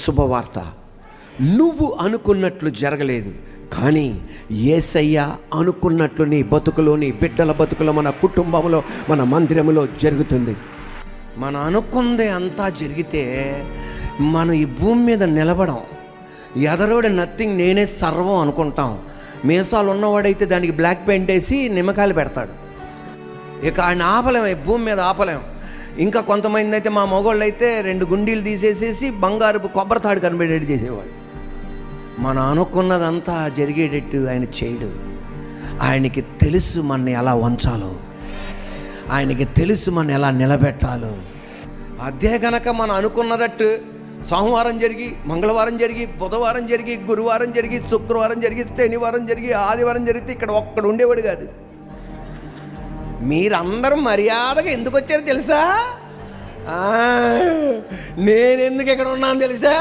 శుభవార్త. నువ్వు అనుకున్నట్లు జరగలేదు, కానీ యేసయ్య అనుకున్నట్లు నీ బతుకులో, నీ బిడ్డల బతుకులో, మన కుటుంబంలో, మన మందిరంలో జరుగుతుంది. మనం అనుకుందే అంతా జరిగితే మనం ఈ భూమి మీద నిలబడం. ఎదరోడి నథింగ్, నేనే సర్వం అనుకుంటాం. మీసాలు ఉన్నవాడైతే దానికి బ్లాక్ పెయింట్ వేసి నిమ్మకాయలు పెడతాడు. ఇక ఆయన ఆపలేం, ఈ భూమి మీద ఆపలేం. ఇంకా కొంతమంది అయితే, మా మగవాళ్ళు అయితే 2 గుండీలు తీసేసేసి బంగారు కొబ్బరి తాడు కనిపెట్టేట్టు చేసేవాళ్ళు. మనం అనుకున్నదంతా జరిగేటట్టు ఆయన చేయడు. ఆయనకి తెలుసు మన ఎలా వంచాలో, ఆయనకి తెలుసు మన ఎలా నిలబెట్టాలో. అదే కనుక మనం అనుకున్నదట్టు సోమవారం జరిగి, మంగళవారం జరిగి, బుధవారం జరిగి, గురువారం జరిగి, శుక్రవారం జరిగి, శనివారం జరిగి, ఆదివారం జరిగితే ఇక్కడ ఒక్కడు ఉండేవాడు కాదు. మీరందరూ మర్యాదగా ఎందుకు వచ్చారో తెలుసా? నేను ఎందుకు ఇక్కడ ఉన్నాను తెలుసా?